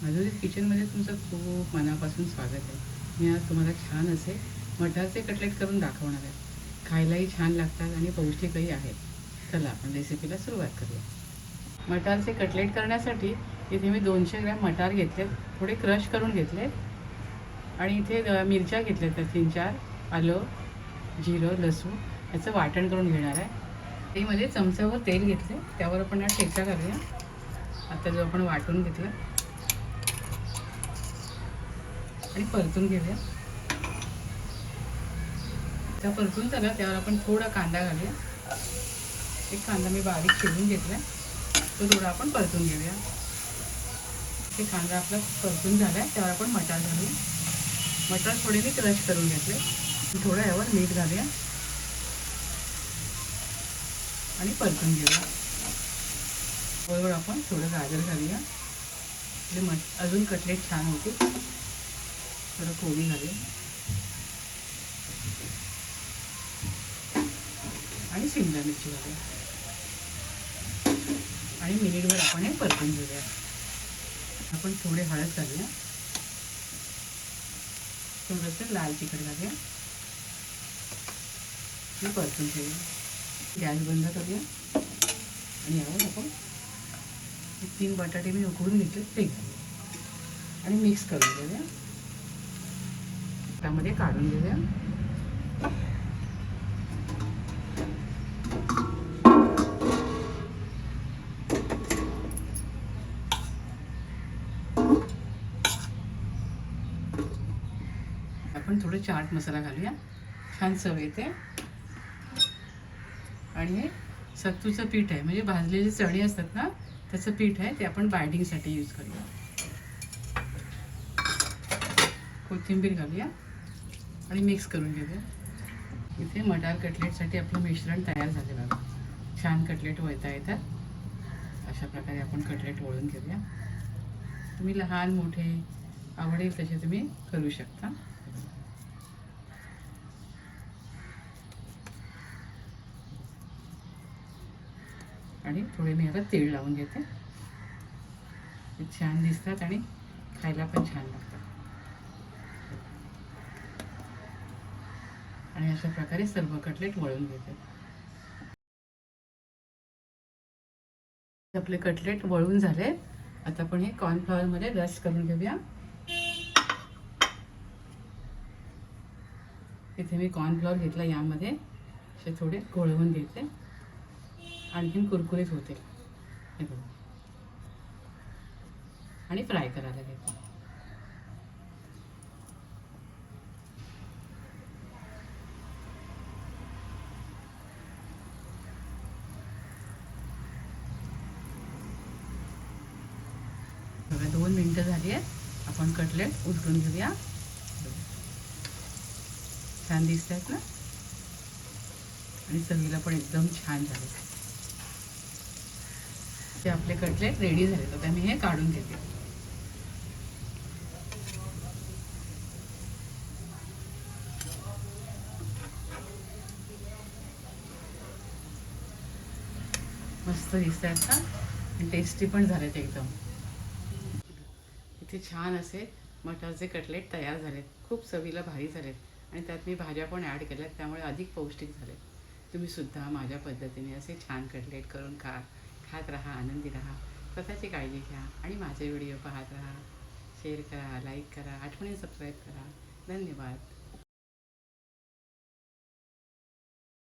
माधुरी किचनमध्ये तुमचं खूप मनापासून स्वागत आहे. मी आज तुम्हाला छान असे मटारचे कटलेट करून दाखवणार आहे. खायलाही छान लागतात आणि पौष्टिकही आहेत. चला आपण रेसिपीला सुरुवात करूया. मटारचे कटलेट करण्यासाठी इथे मी 200 ग्रॅम मटार घेतलेत, थोडे क्रश करून घेतलेत आणि इथे मिरच्या घेतल्यात त्या 3-4, आलं, जिरं, लसूण याचं वाटण करून घेणार आहे. तेमध्ये चमच्यावर तेल घेतले, त्यावर आपण हा ठेचा घालूया. आता जो आपण वाटून घेतला आणि परतून घेऊया. त्या परतून झाला त्यावर आपण थोडा कांदा घालूया. एक कांदा मी बारीक चिरून घेतला, तो थोडा आपण परतून घेऊया. ते कांदा आपला परतून झाला आहे, त्यावर आपण मटार घालूया. मटार थोडे मी क्रश करून घेतले. थोडं यावर मीठ घालूया आणि परतून घेऊया. बरोबर आपण थोडं गाजर घालूया, म्हणजे अजून कटलेट छान होते. थोडं कोबी घालूया आणि शिमला मिरची घालूया आणि मिनिटभर आपण हे परतून घेऊया. आपण थोडे हळद घालूया, थोडंसं लाल तिखट घालूया आणि परतून घेऊया. गॅस बंद करूया आणि यावर आपण 3 बटाटे मी उकडून घेतले ते घालूया आणि मिक्स करून घेऊया. त्यामध्ये काढून घेऊया. आपण थोडं चाट मसाला घालूया, छान चव येते. आणि हे सत्तूचं पीठ आहे, म्हणजे भाजलेले चणे असतात ना त्याचं पीठ आहे, ते आपण बाइंडिंगसाठी यूज करूया. कोथिंबीर घालूया आणि मिक्स करून घेऊया. इथे मटार कटलेटसाठी आपलं मिश्रण तयार झालेलं आहे. छान कटलेट वळता येतात. अशा प्रकारे आपण कटलेट वळून घेऊया. तुम्ही लहान मोठे आवडेल तसे तुम्ही करू शकता. आणि थोडे मी आता तेल लावून घेते. ते छान दिसतात आणि खायला पण छान लागतात. आणि अशा प्रकारे सर्व कटलेट वळून घेते. आपले कटलेट वळून झाले. आता आपण हे कॉर्नफ्लॉवरमध्ये रस करून घेऊया. इथे मी कॉर्नफ्लॉवर घेतला, यामध्ये असे थोडे घोळवून घेते, आणखीन कुरकुरीत होते. हे बघा, आणि फ्राय करायला घेते. बघा 2 मिनटं झाली आहेत. आपण कटलेट उलटून घेऊया. छान दिसत आहेत ना, आणि चवीला पण एकदम छान झाले. ते आपले कटलेट रेडी झाले, तर मी हे काढून घेते. मस्त दिसत आहेत ना, आणि टेस्टी पण झालेत एकदम. इथे छान असे मटारचे कटलेट तयार झालेत. खूप चवीला भारी झालेत आणि त्यात मी भाज्या पण ॲड केल्यात, त्यामुळे अधिक पौष्टिक झालेत. तुम्हीसुद्धा माझ्या पद्धतीने असे छान कटलेट करून खात राहा, आनंदी राहा. स्वतःची काळजी घ्या आणि माझे व्हिडिओ पाहत राहा. शेअर करा, लाईक करा, आठवणीने सबस्क्राईब करा. धन्यवाद.